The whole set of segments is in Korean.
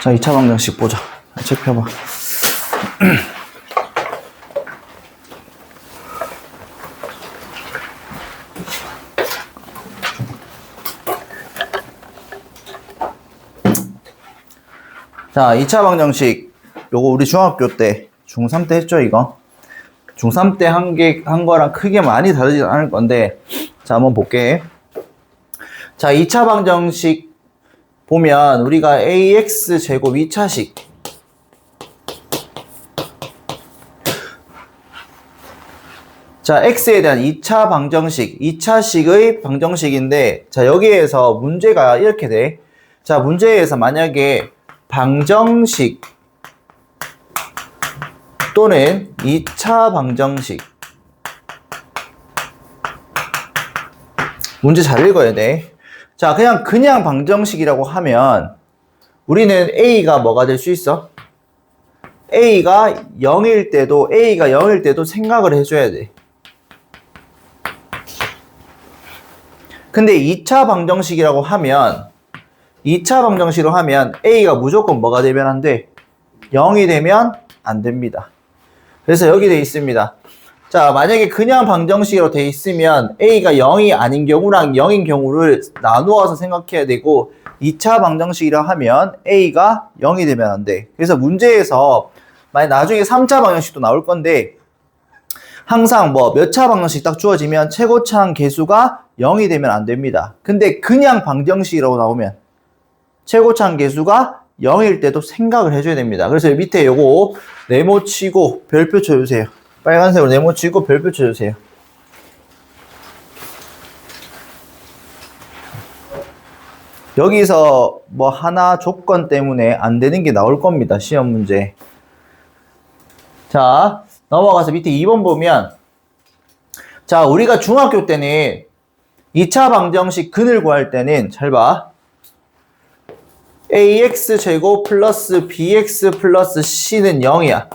자, 2차 방정식 보자. 책 펴봐. 자, 2차 방정식. 요거 우리 중학교 때, 중3 때 했죠, 이거? 중3 때 한 거랑 크게 많이 다르지 않을 건데, 자, 한번 볼게. 자, 2차 방정식 보면 우리가 ax 제곱 2차식. 자, x에 대한 2차 방정식, 2차식의 방정식인데, 자, 여기에서 문제가 이렇게 돼. 자, 문제에서 만약에 방정식 또는 2차 방정식. 문제 잘 읽어야 돼. 자, 그냥 방정식이라고 하면 우리는 a가 뭐가 될 수 있어? a가 0일 때도 생각을 해줘야 돼. 근데 2차 방정식이라고 하면 2차 방정식으로 하면 a가 무조건 뭐가 되면 안 돼? 0이 되면 안 됩니다. 그래서 여기 돼 있습니다. 자, 만약에 그냥 방정식으로 돼 있으면 a가 0이 아닌 경우랑 0인 경우를 나누어서 생각해야 되고 2차 방정식이라 하면 a가 0이 되면 안 돼. 그래서 문제에서 만약 나중에 3차 방정식도 나올 건데 항상 뭐 몇 차 방정식 딱 주어지면 최고차항 개수가 0이 되면 안 됩니다. 근데 그냥 방정식이라고 나오면 최고차항 개수가 0일 때도 생각을 해줘야 됩니다. 그래서 밑에 요거 네모치고 별표 쳐주세요. 빨간색으로 네모치고 별표 쳐주세요. 여기서 뭐 하나 조건 때문에 안 되는 게 나올 겁니다. 시험 문제. 자, 넘어가서 밑에 2번 보면 자, 우리가 중학교 때는 2차 방정식 근을 구할 때는 잘 봐. ax 제곱 플러스 bx 플러스 c는 0이야.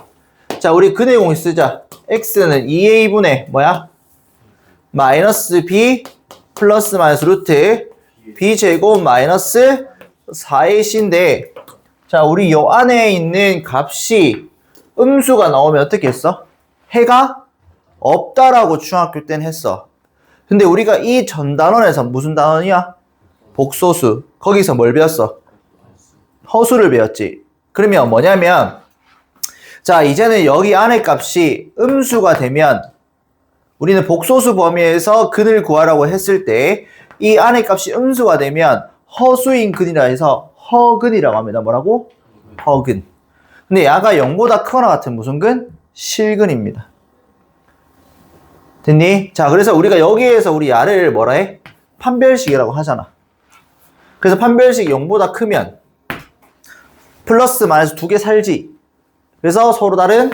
자, 우리 근의 공식 쓰자. x는 2a분의 뭐야? 마이너스 b 플러스 마이너스 루트 b 제곱 마이너스 4ac인데 자, 우리 요 안에 있는 값이 음수가 나오면 어떻게 했어? 해가 없다라고 중학교 때는 했어. 근데 우리가 이 전 단원에서 무슨 단원이야? 복소수. 거기서 뭘 배웠어? 허수를 배웠지. 그러면 뭐냐면 자, 이제는 여기 안에 값이 음수가 되면 우리는 복소수 범위에서 근을 구하라고 했을 때 이 안에 값이 음수가 되면 허수인 근이라 해서 허근이라고 합니다. 뭐라고? 허근. 근데 야가 0보다 크거나 같은 무슨 근? 실근입니다. 됐니? 자, 그래서 우리가 여기에서 우리 야를 뭐라 해? 판별식이라고 하잖아. 그래서 판별식 0보다 크면 플러스 마이너스 두 개 살지. 그래서 서로 다른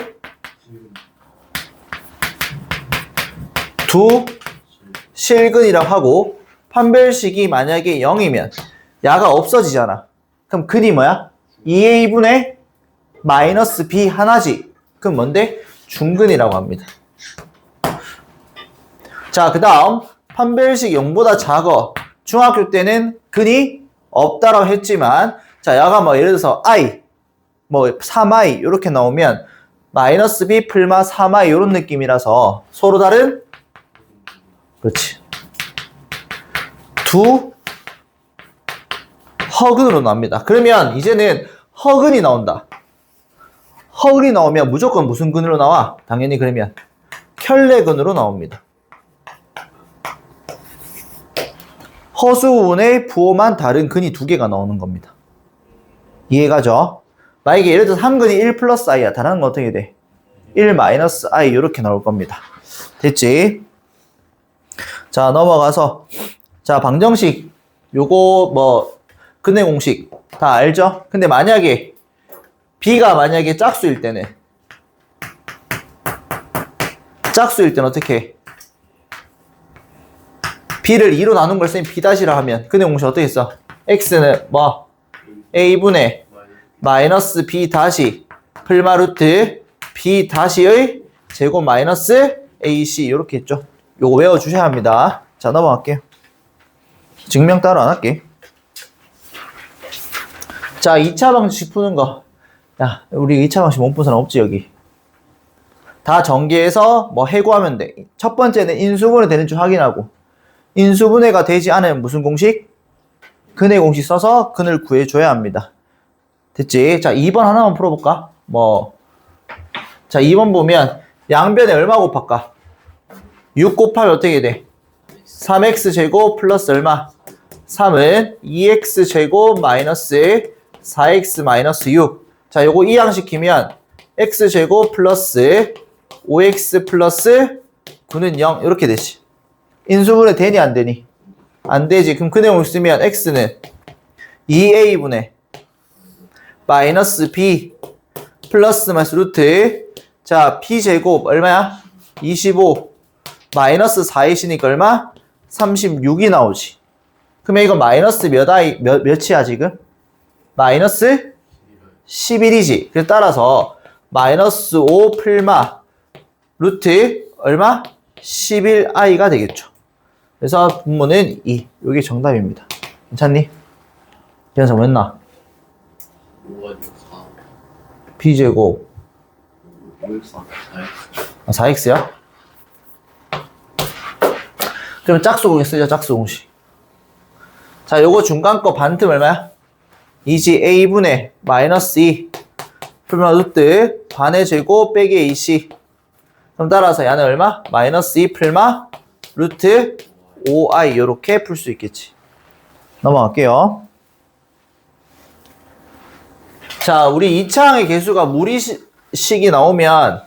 두 실근이라고 하고 판별식이 만약에 0이면 야가 없어지잖아. 그럼 근이 뭐야? 2a분의 마이너스 b 하나지. 그럼 뭔데? 중근이라고 합니다. 자, 그 다음 판별식 0보다 작어. 중학교 때는 근이 없다라고 했지만 자, 야가 뭐 예를 들어서 i 뭐 3i 이렇게 나오면 마이너스 b 플마 3i 이런 느낌이라서 서로 다른 그렇지 두 허근으로 나옵니다. 그러면 이제는 허근이 나온다. 허근이 나오면 무조건 무슨 근으로 나와? 당연히 그러면 켤레근으로 나옵니다. 허수운의 부호만 다른 근이 두 개가 나오는 겁니다. 이해가죠? 만약에 예를 들어서 한 근이 1 플러스 i야. 다른 건 어떻게 돼? 1 마이너스 i 이렇게 나올 겁니다. 됐지? 자, 넘어가서 자, 방정식 요거 뭐 근의 공식 다 알죠? 근데 만약에 b가 만약에 짝수일 때는 어떻게 해? b를 2로 나눈 걸 쌤 b-라 하면 근의 공식 어떻게 써? x는 뭐? a분의 마이너스 b 다시 플마 루트 b 다시의 제곱 마이너스 ac 이렇게 했죠. 요거 외워주셔야 합니다. 자, 넘어갈게요. 증명 따로 안 할게. 자, 2차 방식 푸는 거. 야, 우리 2차 방식 못 푼 사람 없지, 여기. 다 전개해서 뭐 해고하면 돼. 첫 번째는 인수분해 되는지 확인하고. 인수분해가 되지 않으면 무슨 공식? 근의 공식 써서 근을 구해줘야 합니다. 됐지? 자, 2번 하나만 풀어볼까? 자, 2번 보면 양변에 얼마 곱할까? 6 곱하면 어떻게 돼? 3x 제곱 플러스 얼마? 3은 2x 제곱 마이너스 4x 마이너스 6. 자, 요거 이항시키면 x 제곱 플러스 5x 플러스 9는 0 이렇게 되지. 인수분해 되니 안 되니? 안 되지. 그럼 그 내용을 쓰면 x는 2a분의 마이너스 b 플러스 마이너스 루트. 자, b 제곱 얼마야? 25 마이너스 4이시니까 얼마? 36이 나오지. 그러면 이거 마이너스 몇이야 지금? 마이너스 11이지. 그래서 따라서 마이너스 5 풀마 루트 얼마? 11i가 되겠죠. 그래서 분모는 2. 이게 정답입니다. 괜찮니? 계산서 뭐 했나? b제곱 4x야? 그러면 짝수공식 쓰자. 짝수공식. 자, 요거 중간 거 반틈 얼마야? 2지 a분의 마이너스 2 풀마 루트 반의 제곱 빼기 ac. 그럼 따라서 얘는 얼마? 마이너스 2 풀마 루트 5i 요렇게 풀 수 있겠지. 넘어갈게요. 자, 우리 2차항의 개수가 무리식이 나오면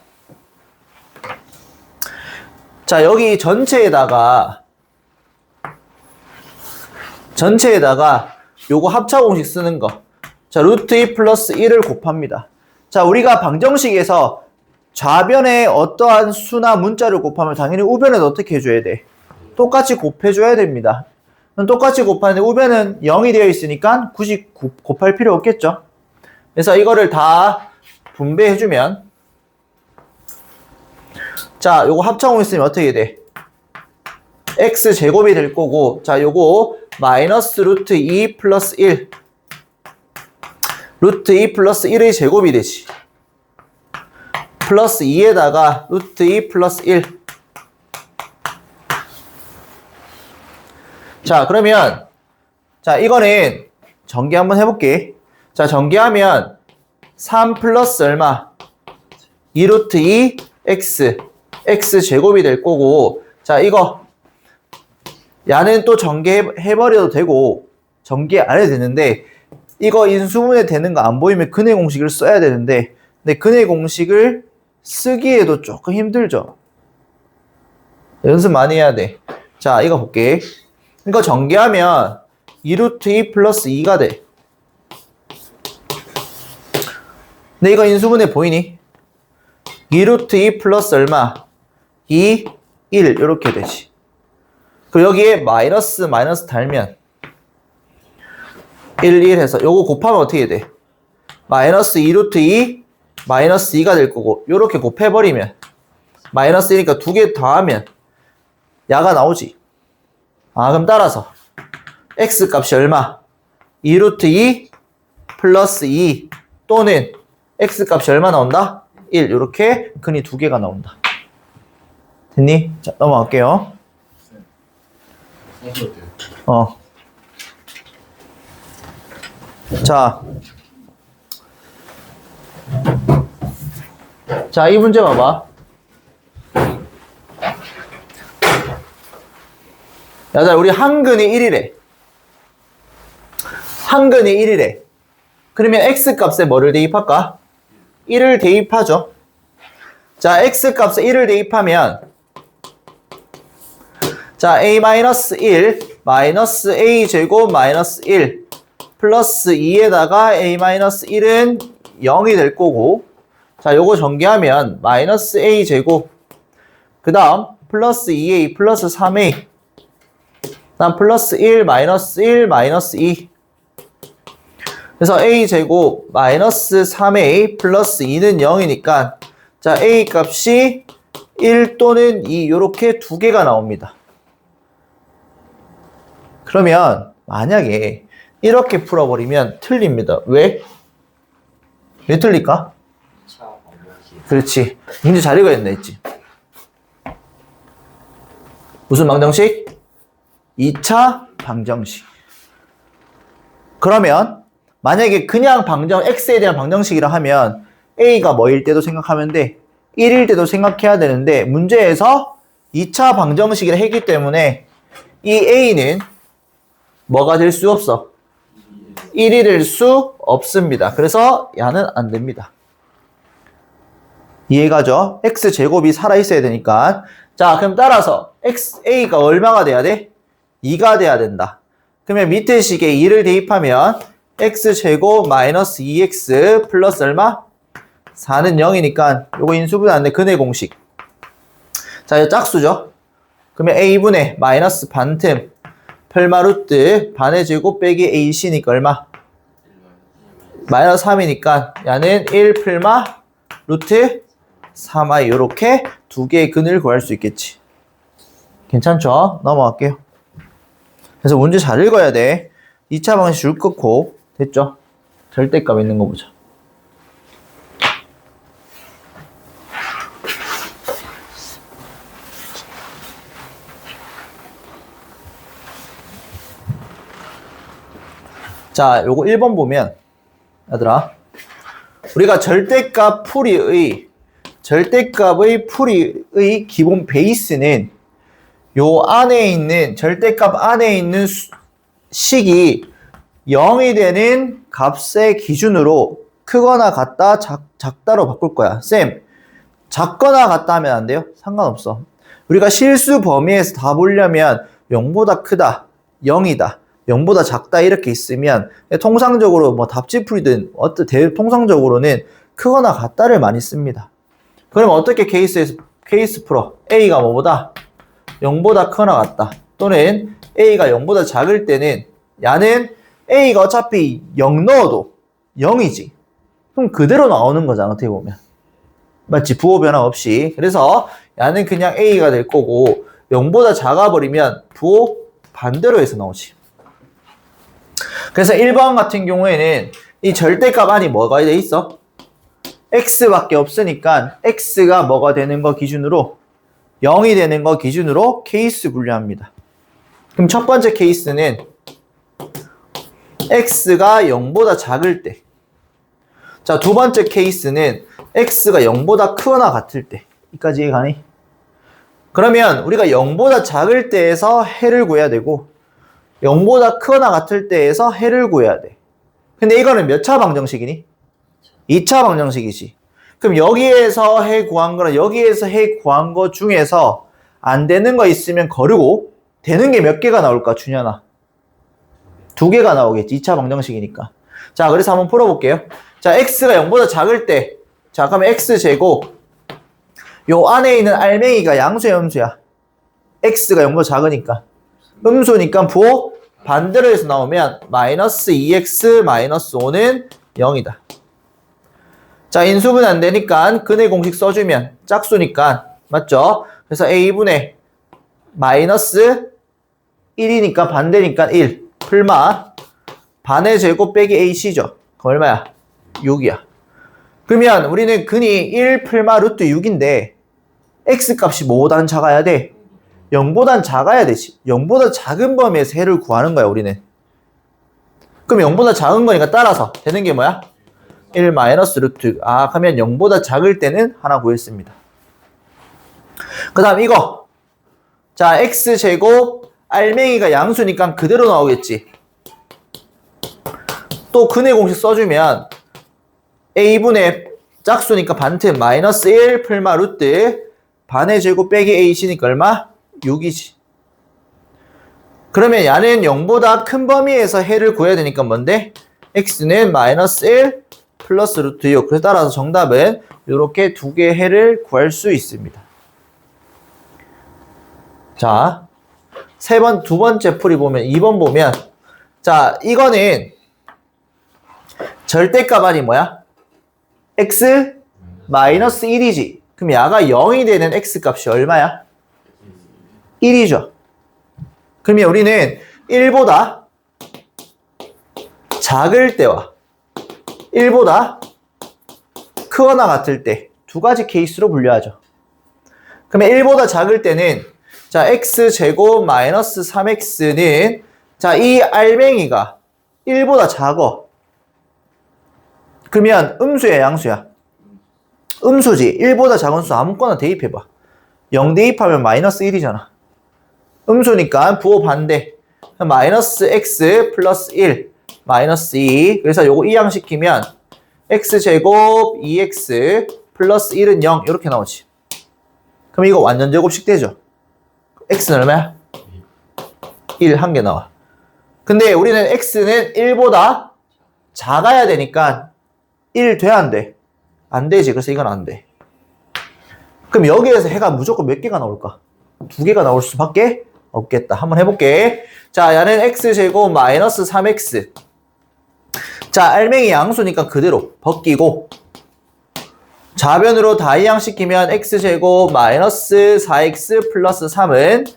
자, 여기 전체에다가 요거 합차 공식 쓰는 거. 자, 루트 2 플러스 1을 곱합니다. 자, 우리가 방정식에서 좌변에 어떠한 수나 문자를 곱하면 당연히 우변에도 어떻게 해줘야 돼? 똑같이 곱해줘야 됩니다. 그럼 똑같이 곱하는데 우변은 0이 되어 있으니까 굳이 곱할 필요 없겠죠? 그래서 이거를 다 분배해주면 자, 요거 합차공식 쓰면 어떻게 돼? x 제곱이 될 거고, 자, 요거 마이너스 루트 2 플러스 1 루트 2 플러스 1의 제곱이 되지. 플러스 2에다가 루트 2 플러스 1. 자, 그러면 자, 이거는 전개 한번 해볼게. 자, 전개하면 3 플러스 얼마? 2 루트 2 x 제곱이 될 거고, 자, 이거 야는 또 전개해버려도 되고 전개 안 해도 되는데, 이거 인수분해 되는 거 안 보이면 근의 공식을 써야 되는데, 근데 근의 공식을 쓰기에도 조금 힘들죠. 연습 많이 해야 돼. 자, 이거 볼게. 이거 전개하면 2 루트 2 플러스 2가 돼. 근데 이거 인수분해 보이니? 2 루트 2 플러스 얼마? 2, 1 이렇게 되지. 그리고 여기에 마이너스 달면 1, 1 해서 요거 곱하면 어떻게 돼? 마이너스 2 루트 2 마이너스 2가 될 거고, 요렇게 곱해버리면 마이너스 1이니까 두 개 더하면 야가 나오지. 아, 그럼 따라서 x 값이 얼마? 2 루트 2 플러스 2 또는 x 값이 얼마 나온다? 1. 요렇게 근이 두 개가 나온다. 됐니? 자, 넘어갈게요. 자, 이 문제 봐봐. 야, 우리 한근이 1이래. 한근이 1이래. 그러면 x 값에 뭐를 대입할까? 1을 대입하죠. 자, x 값에 1을 대입하면 자, a-1 마이너스 a 제곱 마이너스 1 플러스 2에다가 a-1은 0이 될 거고, 자, 요거 전개하면 마이너스 a 제곱, 그 다음 플러스 2a 플러스 3a, 그 다음 플러스 1 마이너스 1 마이너스 2. 그래서 a 제곱 마이너스 3a 플러스 2는 0이니까 자, a 값이 1 또는 2 요렇게 두 개가 나옵니다. 그러면 만약에 이렇게 풀어버리면 틀립니다. 왜? 왜 틀릴까? 그렇지. 문제 잘 읽어야 된다 했지. 무슨 방정식? 2차 방정식. 그러면 만약에 그냥 x에 대한 방정식이라 하면 a가 뭐일 때도 생각하면 돼. 1일 때도 생각해야 되는데 문제에서 2차 방정식이라 했기 때문에 이 a는 뭐가 될 수 없어? 1이 될 수 없습니다. 그래서 야는 안 됩니다. 이해가죠? x제곱이 살아있어야 되니까. 자, 그럼 따라서 a가 얼마가 돼야 돼? 2가 돼야 된다. 그러면 밑에 식에 2를 대입하면 x제곱 마이너스 2x 플러스 얼마? 4는 0이니까 요거 인수분해하는데 근의 공식. 자, 이거 짝수죠? 그러면 a분의 마이너스 반틈 펠마 루트 반의 제곱 빼기 ac니까 얼마? 마이너스 3이니까 야는 1 풀마 루트 3i 요렇게 두 개의 근을 구할 수 있겠지. 괜찮죠? 넘어갈게요. 그래서 문제 잘 읽어야 돼. 2차 방식 줄 끊고 됐죠? 절대값 있는 거 보자. 자, 요거 1번 보면 얘들아 우리가 절대값의 풀이의 기본 베이스는 요 안에 있는 절대값 안에 있는 식이 0이 되는 값의 기준으로 크거나 같다 작다로 바꿀 거야. 쌤 작거나 같다 하면 안 돼요? 상관없어. 우리가 실수 범위에서 다 보려면 0보다 크다 0이다 0보다 작다 이렇게 있으면 통상적으로 뭐 답지풀이든 통상적으로는 크거나 같다를 많이 씁니다. 그러면 어떻게 케이스 풀어? A가 뭐보다? 0보다 크거나 같다. 또는 A가 0보다 작을 때는 야는 A가 어차피 0 넣어도 0이지. 그럼 그대로 나오는 거잖아 어떻게 보면. 맞지? 부호 변화 없이. 그래서 야는 그냥 A가 될 거고 0보다 작아버리면 부호 반대로 해서 나오지. 그래서 1번 같은 경우에는 이 절대값 안이 뭐가 돼 있어? x밖에 없으니까 x가 뭐가 되는 거 기준으로 0이 되는 거 기준으로 케이스 분류합니다. 그럼 첫 번째 케이스는 x가 0보다 작을 때. 자, 두 번째 케이스는 x가 0보다 크거나 같을 때. 여기까지 이해가니? 그러면 우리가 0보다 작을 때에서 해를 구해야 되고 0보다 크거나 같을 때에서 해를 구해야 돼. 근데 이거는 몇 차 방정식이니? 2차 방정식이지. 그럼 여기에서 해 구한 거랑 여기에서 해 구한 거 중에서 안 되는 거 있으면 거르고 되는 게 몇 개가 나올까, 준현아? 2개가 나오겠지. 2차 방정식이니까. 자, 그래서 한번 풀어볼게요. 자, x가 0보다 작을 때. 자, 그러면 x제곱. 요 안에 있는 알맹이가 양수야, 음수야? x가 0보다 작으니까. 음수니까 부호 반대로 해서 나오면 마이너스 2x 마이너스 5는 0이다. 자, 인수분해 안 되니까 근의 공식 써주면 짝수니까 맞죠? 그래서 a분의 마이너스 1이니까 반대니까 1 풀마 반의 제곱 빼기 ac죠. 그럼 얼마야? 6이야. 그러면 우리는 근이 1 풀마 루트 6인데 x값이 뭐보다는 작아야 돼? 0보단 작아야 되지. 0보다 작은 범위에서 해를 구하는 거야 우리는. 그럼 0보다 작은 거니까 따라서 되는 게 뭐야? 1 마이너스 루트. 아, 그러면 0보다 작을 때는 하나 구했습니다. 그 다음 이거. 자, x제곱 알맹이가 양수니까 그대로 나오겠지. 또 근의 공식 써주면 a분의 짝수니까 반틈 마이너스 1 풀마 루트 반의 제곱 빼기 ac니까 얼마? 6이지. 그러면 야는 0보다 큰 범위에서 해를 구해야 되니까 뭔데? x는 마이너스 1 플러스 루트 6. 그래서 따라서 정답은 이렇게 두 개의 해를 구할 수 있습니다. 자, 두 번째 풀이 보면 2번 보면 자, 이거는 절대값 아니 뭐야? x 마이너스 1이지. 그럼 야가 0이 되는 x값이 얼마야? 1이죠. 그러면 우리는 1보다 작을 때와 1보다 크거나 같을 때 두 가지 케이스로 분류하죠. 그러면 1보다 작을 때는 자 x제곱 마이너스 3x는 자 이 알맹이가 1보다 작어. 그러면 음수야 양수야? 음수지. 1보다 작은 수 아무거나 대입해봐. 0 대입하면 마이너스 1이잖아. 음수니까 부호 반대. 마이너스 x 플러스 1 마이너스 2. 그래서 요거 이항시키면 x제곱 2x 플러스 1은 0 이렇게 나오지. 그럼 이거 완전 제곱식 되죠. x는 얼마야? 1 한 개 나와. 근데 우리는 x는 1보다 작아야 되니까 1 돼야 안 돼? 안 되지. 그래서 이건 안 돼. 그럼 여기에서 해가 무조건 몇 개가 나올까? 2개가 나올 수밖에 없겠다. 한번 해볼게. 자, 얘는 x제곱 마이너스 3x. 자, 알맹이 양수니까 그대로 벗기고 좌변으로 다 이항시키면 x제곱 마이너스 4x 플러스 3은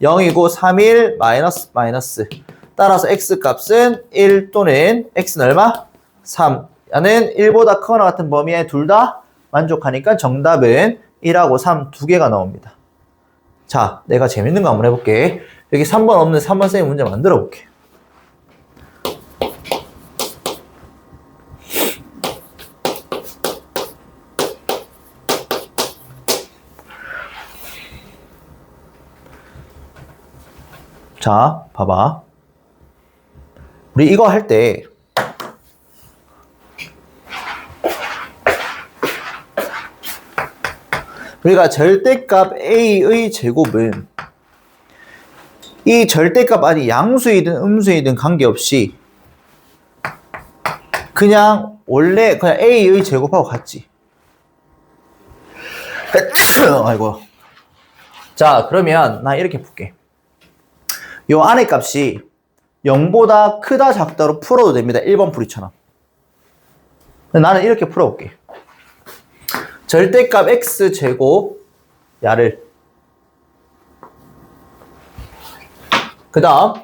0이고 31 마이너스 따라서 x 값은 1 또는 x는 얼마? 3. 얘는 1보다 크거나 같은 범위에 둘 다 만족하니까 정답은 1하고 3 두 개가 나옵니다. 자, 내가 재밌는 거 한번 해볼게. 여기 3번 없는 3번 쌤이 문제 만들어 볼게. 자, 봐봐. 우리 이거 할 때 우리가 절대값 a의 제곱은 이 절대값 안이 양수이든 음수이든 관계없이 그냥 원래 그냥 a의 제곱하고 같지. 아이고. 자, 그러면 나 이렇게 볼게. 요 안의 값이 0보다 크다 작다로 풀어도 됩니다. 1번 풀이처럼. 나는 이렇게 풀어볼게. 절대값 x제곱 야를 그 다음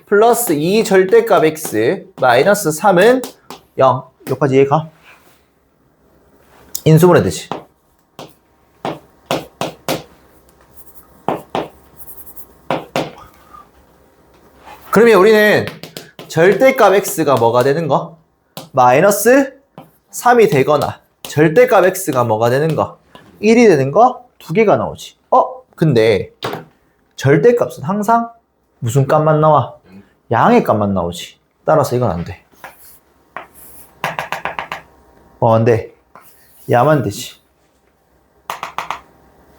플러스 2 절대값 x 마이너스 3은 0. 여기까지 이해가? 인수분해 되지. 그러면 우리는 절대값 x가 뭐가 되는 거? 마이너스 3이 되거나 절대값 x가 뭐가 되는 거? 1이 되는 거? 두 개가 나오지. 근데 절대값은 항상 무슨 값만 나와? 양의 값만 나오지. 따라서 이건 안 돼. 안 돼. 야만 되지.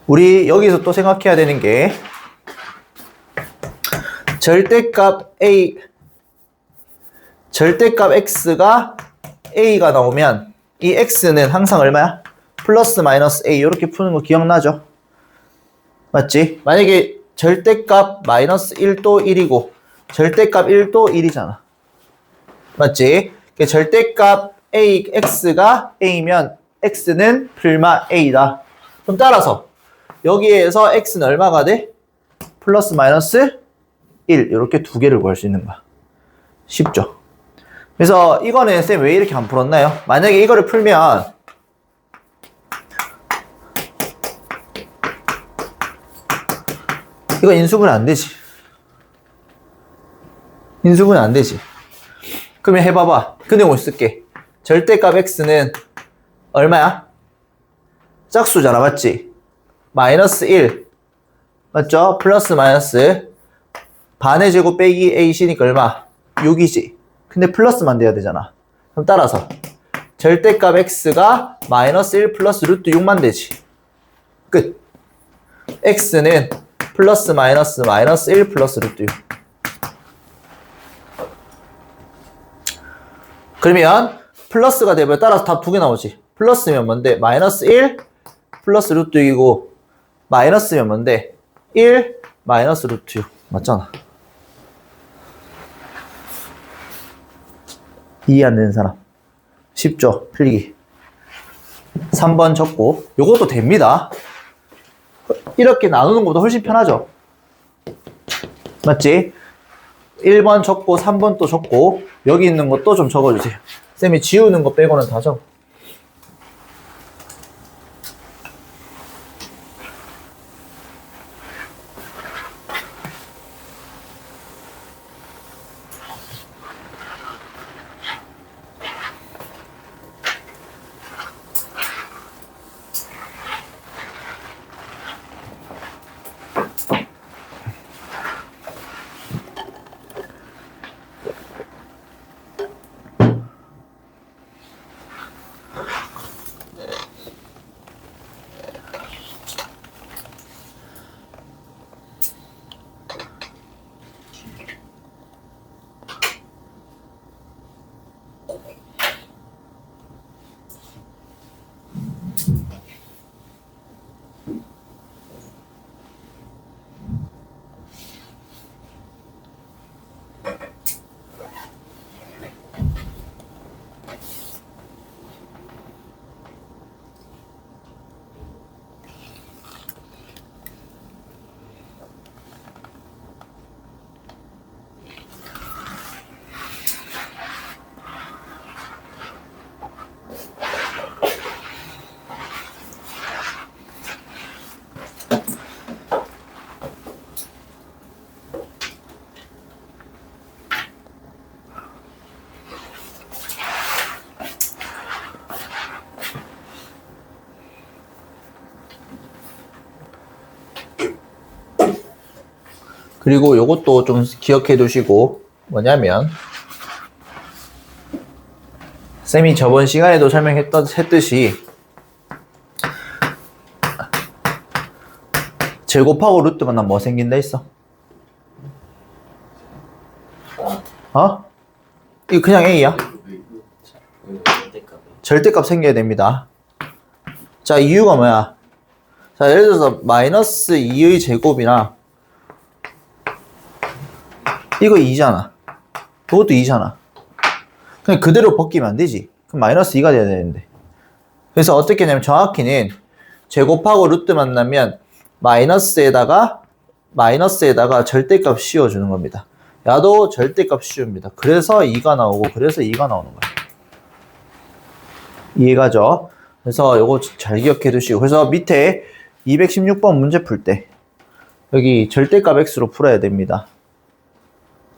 우리 여기서 또 생각해야 되는 게 절대값 x가 a가 나오면 이 x는 항상 얼마야? 플러스 마이너스 a 이렇게 푸는 거 기억나죠? 맞지? 만약에 절대값 마이너스 1도 1이고 절대값 1도 1이잖아. 맞지? 절대값 x가 a면 x는 풀마 a다. 그럼 따라서 여기에서 x는 얼마가 돼? 플러스 마이너스 1 이렇게 두 개를 구할 수 있는 거야. 쉽죠? 그래서 이거는 쌤 왜 이렇게 안 풀었나요? 만약에 이거를 풀면 이거 인수분해 안 되지. 인수분해 안 되지. 그러면 해봐봐. 그 내용을 쓸게. 절대값 x는 얼마야? 짝수잖아, 맞지? 마이너스 1 맞죠? 플러스 마이너스 반의 제곱 빼기 ac니까 얼마? 6이지. 근데 플러스만 돼야 되잖아. 그럼 따라서 절대값 x가 마이너스 1 플러스 루트 6만 되지. 끝. x는 플러스 마이너스 1 플러스 루트 6. 그러면 플러스가 되면 따라서 답 두 개 나오지. 플러스면 뭔데? 마이너스 1 플러스 루트 6이고 마이너스면 뭔데? 1 마이너스 루트 6. 맞잖아. 이해 안 되는 사람. 쉽죠? 필기. 3번 적고 요것도 됩니다. 이렇게 나누는 것보다 훨씬 편하죠? 맞지? 1번 적고 3번 또 적고 여기 있는 것도 좀 적어주세요. 쌤이 지우는 거 빼고는 다 적어. 그리고 요것도 좀 기억해 두시고 뭐냐면 쌤이 저번 시간에도 했듯이 제곱하고 루트 만나면 뭐 생긴다 했어? 어? 이거 그냥 A야? 절대값 생겨야 됩니다. 자, 이유가 뭐야? 자, 예를 들어서 마이너스 2의 제곱이나 이거 2잖아. 그것도 2잖아. 그냥 그대로 벗기면 안 되지. 그럼 마이너스 2가 돼야 되는데. 그래서 어떻게 하냐면 정확히는 제곱하고 루트 만나면 마이너스에다가 절대값 씌워주는 겁니다. 야도 절대값 씌웁니다. 그래서 2가 나오고 그래서 2가 나오는 거야. 이해가죠? 그래서 요거 잘 기억해 두시고 그래서 밑에 216번 문제 풀 때 여기 절대값 x로 풀어야 됩니다.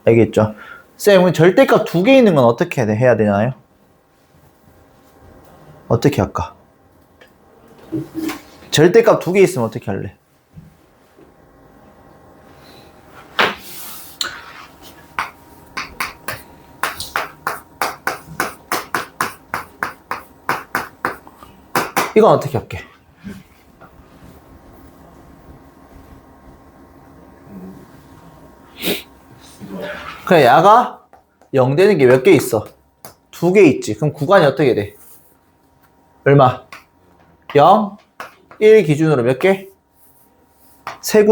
알겠죠? 쌤은 절대값 두 개 있는 건 어떻게 해야 되나요? 어떻게 할까? 절대값 두 개 있으면 어떻게 할래? 이건 어떻게 할게? 그래, 야가 0 되는 게 몇 개 있어? 두 개 있지. 그럼 구간이 어떻게 돼? 얼마? 0, 1 기준으로 몇 개? 세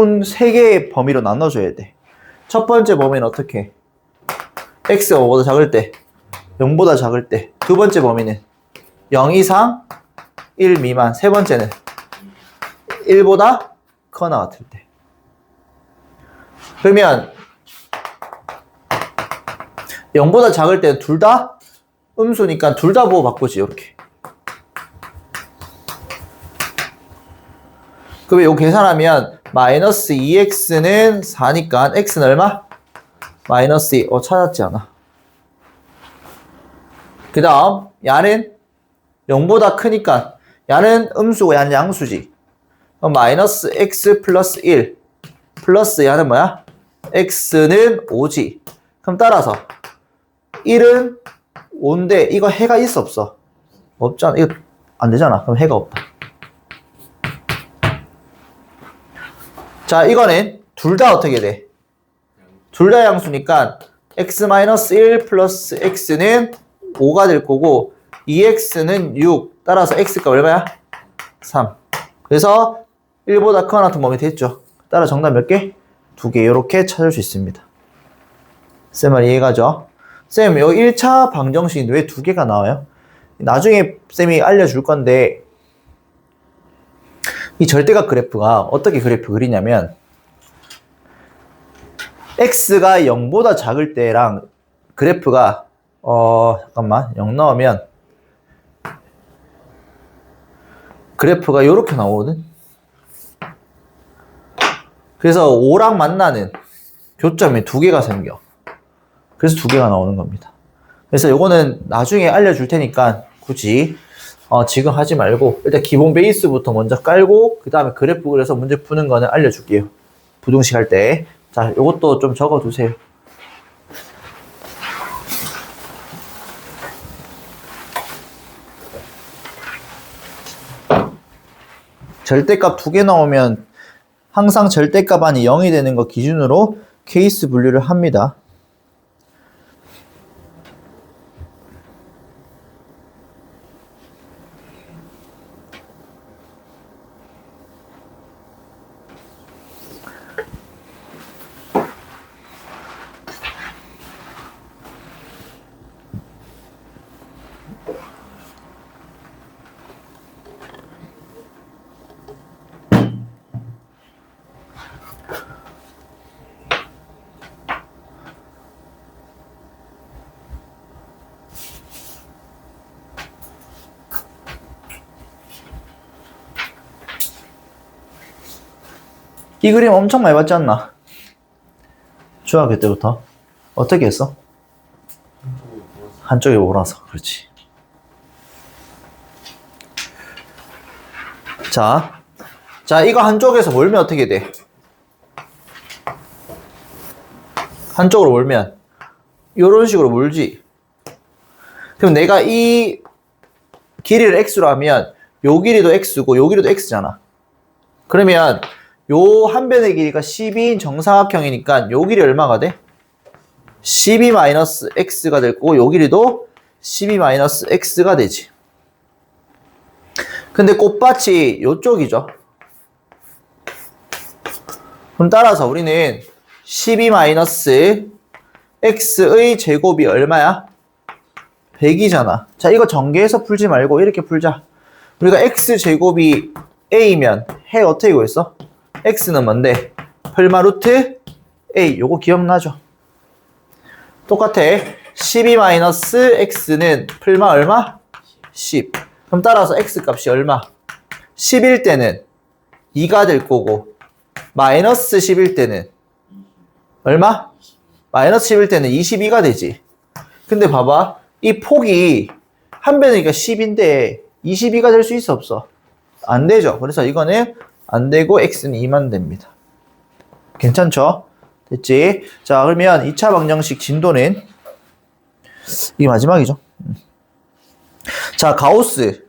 개의 범위로 나눠줘야 돼. 첫 번째 범위는 어떻게 해? x가 5보다 작을 때, 0보다 작을 때. 두 번째 범위는 0 이상, 1 미만. 세 번째는 1보다 크거나 같을 때. 그러면 0보다 작을 때는 둘 다 음수니까 둘 다 보고 바꾸지, 이렇게. 그러면 이거 계산하면 마이너스 2x는 4니까 x는 얼마? 마이너스 2. 찾았지 않아. 그 다음 야는 0보다 크니까 야는 음수고 야는 양수지. 그럼 마이너스 x 플러스 1 플러스 야는 뭐야? x는 5지. 그럼 따라서 1은 5인데 이거 해가 있어 없어? 없잖아. 이거 안 되잖아. 그럼 해가 없다. 자, 이거는 둘 다 어떻게 돼? 둘 다 양수니까 x-1 플러스 x는 5가 될 거고 2x는 6. 따라서 x가 얼마야? 3. 그래서 1보다 크거나 같은 범위 됐죠. 따라 정답 몇 개? 2개. 이렇게 찾을 수 있습니다. 쌤 말 이해가죠? 쌤, 여기 1차 방정식인데 왜 2개가 나와요? 나중에 쌤이 알려줄 건데 이 절대값 그래프가 어떻게 그래프 그리냐면 x가 0보다 작을 때랑 그래프가 잠깐만 0 넣으면 그래프가 이렇게 나오거든. 그래서 5랑 만나는 교점이 2개가 생겨. 그래서 2개가 나오는 겁니다. 그래서 요거는 나중에 알려줄 테니까 굳이 지금 하지 말고 일단 기본 베이스부터 먼저 깔고 그 다음에 그래프 그려서 문제 푸는 거는 알려줄게요. 부등식 할 때. 자, 요것도 좀 적어두세요. 절대값 2개 나오면 항상 절대값 안이 0이 되는 거 기준으로 케이스 분류를 합니다. 이 그림 엄청 많이 봤지 않나? 중학교 때부터. 어떻게 했어? 한쪽에 몰아서. 그렇지. 자, 이거 한쪽에서 몰면 어떻게 돼? 한쪽으로 몰면 이런 식으로 몰지. 그럼 내가 이 길이를 x로 하면 요 길이도 x고 요 길이도 x잖아. 그러면 요 한 변의 길이가 12인 정사각형이니까 요 길이 얼마가 돼? 12-x가 될 거고 요 길이도 12-x가 되지. 근데 꽃밭이 요쪽이죠. 그럼 따라서 우리는 12-x의 제곱이 얼마야? 100이잖아. 자, 이거 전개해서 풀지 말고 이렇게 풀자. 우리가 x제곱이 a면 해 어떻게 구했어? x는 뭔데? 펄마 루트 a. 요거 기억나죠? 똑같아. 12-x는 펄마 얼마? 10. 그럼 따라서 x 값이 얼마? 10일 때는 2가 될 거고 마이너스 10일 때는 얼마? 마이너스 10일 때는 22가 되지. 근데 봐봐. 이 폭이 한 변이니까 10인데 22가 될 수 있어 없어? 안 되죠. 그래서 이거는 안 되고 x는 2만 됩니다. 괜찮죠? 됐지? 자, 그러면 2차 방정식 진도는 이게 마지막이죠. 자, 가우스.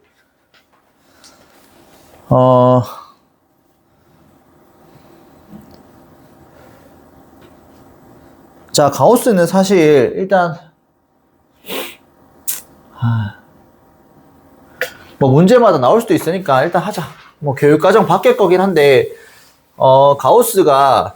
자, 가우스는 사실 일단 뭐 문제마다 나올 수도 있으니까 일단 하자. 뭐 교육과정 바뀔 거긴 한데 가우스가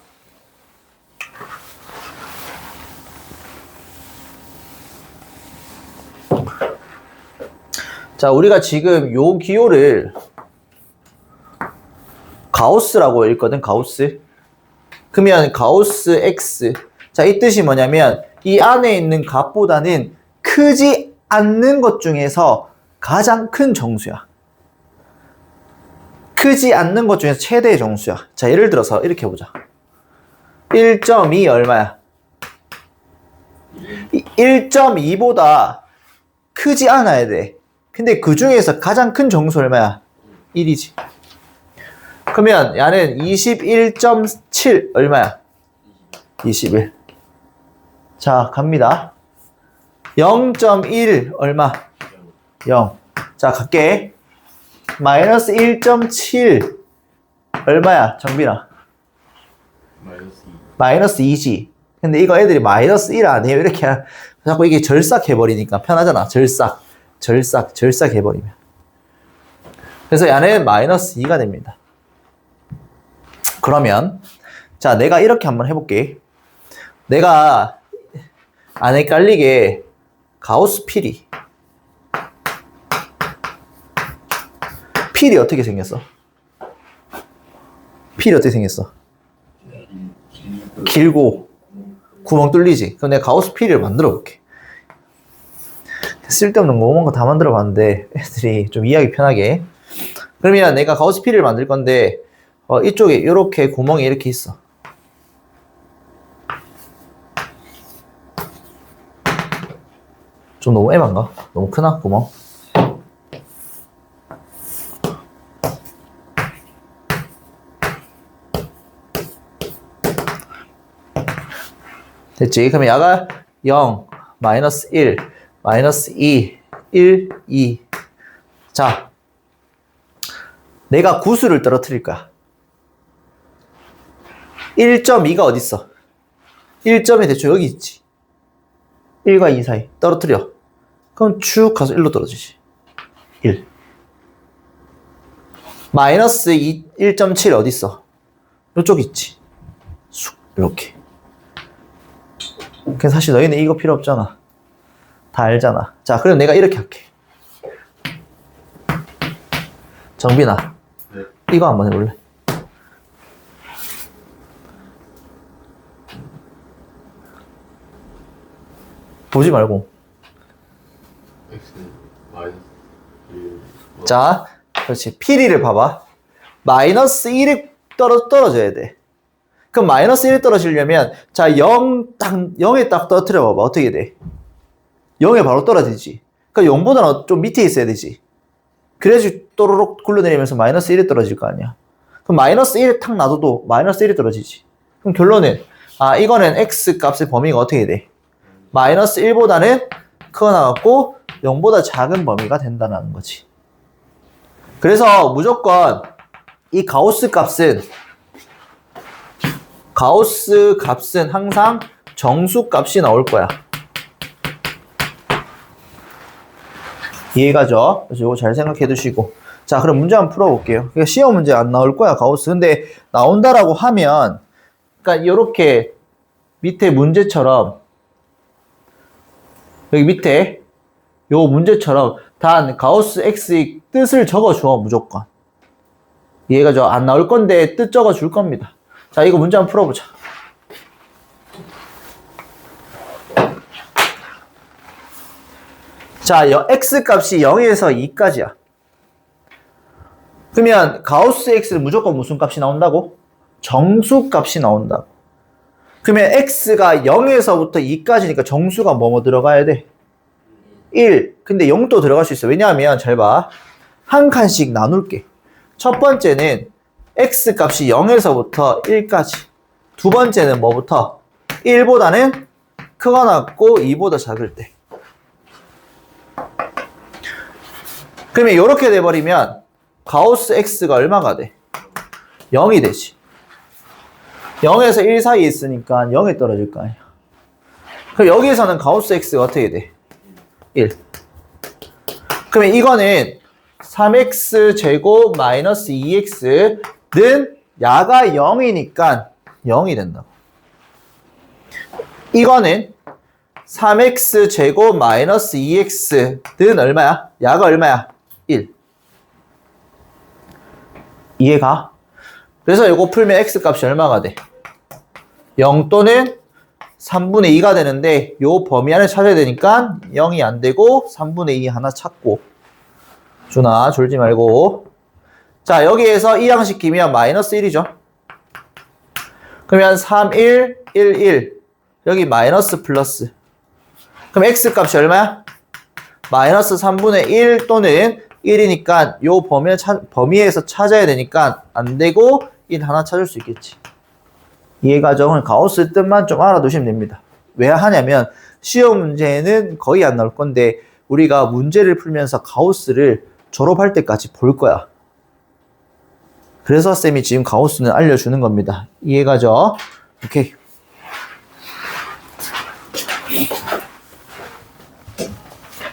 자, 우리가 지금 요 기호를 가우스라고 읽거든. 가우스. 그러면 가우스 x. 자, 이 뜻이 뭐냐면 이 안에 있는 값보다는 크지 않는 것 중에서 가장 큰 정수야. 크지 않는 것 중에서 최대의 정수야. 자, 예를 들어서 이렇게 보자. 1.2 얼마야? 1.2보다 크지 않아야 돼. 근데 그 중에서 가장 큰 정수 얼마야? 1이지. 그러면 얘는 21.7 얼마야? 21. 자, 갑니다. 0.1 얼마? 0. 자, 갈게. 마이너스 1.7 얼마야, 정빈아? 마이너스 2지. 근데 이거 애들이 마이너스 1 안 해요. 이렇게 자꾸 이게 절삭 해버리니까 편하잖아. 절삭 해버리면. 그래서 얘는 마이너스 2가 됩니다. 그러면 자, 내가 이렇게 한번 해볼게. 내가 안 헷갈리게 가우스 필이 어떻게 생겼어? 필이 어떻게 생겼어? 길고 구멍 뚫리지? 그럼 내가 가우스 P를 만들어 볼게. 쓸데없는 거 오만 거 다 만들어 봤는데 애들이 좀 이해하기 편하게. 그러면 내가 가우스 P를 만들 건데 이쪽에 이렇게 구멍이 이렇게 있어. 좀 너무 애만가? 너무 크나? 구멍? 됐지? 그러면 야가 0, 마이너스 1, 마이너스 2, 1, 2. 자, 내가 구수를 떨어뜨릴 거야. 1.2가 어딨어? 1점이 대충 여기 있지. 1과 2 사이 떨어뜨려. 그럼 쭉 가서 1로 떨어지지. 1. 마이너스 1.7 어딨어? 이쪽 있지. 쑥 이렇게. 그냥 사실 너희는 이거 필요 없잖아. 다 알잖아. 자, 그럼 내가 이렇게 할게. 정빈아, 네. 이거 한번 해볼래? 보지 말고. X는 마이너스 1. 자, 그렇지. P리를 봐봐. 마이너스 1이 떨어져야 돼. 그럼 마이너스 1이 떨어지려면, 자, 0에 딱 떨어뜨려 봐봐. 어떻게 돼? 0에 바로 떨어지지. 그러니까 0보다는 좀 밑에 있어야 되지. 그래야지 또르륵 굴러내리면서 마이너스 1이 떨어질 거 아니야. 그럼 마이너스 1에 탁 놔둬도 마이너스 1이 떨어지지. 그럼 결론은, 이거는 X 값의 범위가 어떻게 돼? 마이너스 1보다는 크거 나갔고 0보다 작은 범위가 된다는 거지. 그래서 무조건 이 가우스 값은 항상 정수 값이 나올 거야. 이해가죠? 그래서 이거 잘 생각해 두시고. 자, 그럼 문제 한번 풀어볼게요. 그러니까 시험 문제 안 나올 거야, 가우스. 근데 나온다라고 하면, 그러니까 이렇게 밑에 문제처럼 여기 밑에 요 문제처럼 단 가우스 X의 뜻을 적어줘, 무조건. 이해가죠? 안 나올 건데 뜻 적어줄 겁니다. 자, 이거 문제 한번 풀어보자. 자, X 값이 0에서 2까지야. 그러면 가우스 X는 무조건 무슨 값이 나온다고? 정수 값이 나온다고. 그러면 X가 0에서부터 2까지니까 정수가 뭐뭐 들어가야 돼? 1. 근데 0도 들어갈 수 있어. 왜냐하면 잘 봐. 한 칸씩 나눌게. 첫 번째는 X 값이 0에서부터 1까지. 두 번째는 뭐부터? 1보다는 크거나 같고 2보다 작을 때. 그러면 이렇게 돼버리면 가우스 X가 얼마가 돼? 0이 되지. 0에서 1 사이에 있으니까 0에 떨어질 거 아니야. 그럼 여기에서는 가우스 X가 어떻게 돼? 1. 그러면 이거는 3x 제곱 마이너스 2x는 야가 0이니까 0이 된다고. 이거는 3x 제곱 마이너스 2x는 얼마야? 야가 얼마야? 1. 이해가? 그래서 이거 풀면 x 값이 얼마가 돼? 0 또는 3분의 2가 되는데 요 범위 안을 찾아야 되니까 0이 안 되고 3분의 2 하나 찾고. 준아 졸지 말고. 자, 여기에서 2양 시키면 마이너스 1이죠. 그러면 3, 1, 1, 1 여기 마이너스 플러스. 그럼 x 값이 얼마야? 마이너스 3분의 1 또는 1이니까 요 범위에서 찾아야 되니까 안 되고 1 하나 찾을 수 있겠지. 이해가죠? 그럼 가우스 뜻만 좀 알아두시면 됩니다. 왜 하냐면 시험 문제는 거의 안 나올 건데 우리가 문제를 풀면서 가우스를 졸업할 때까지 볼 거야. 그래서 쌤이 지금 가우스는 알려주는 겁니다. 이해가죠? 오케이.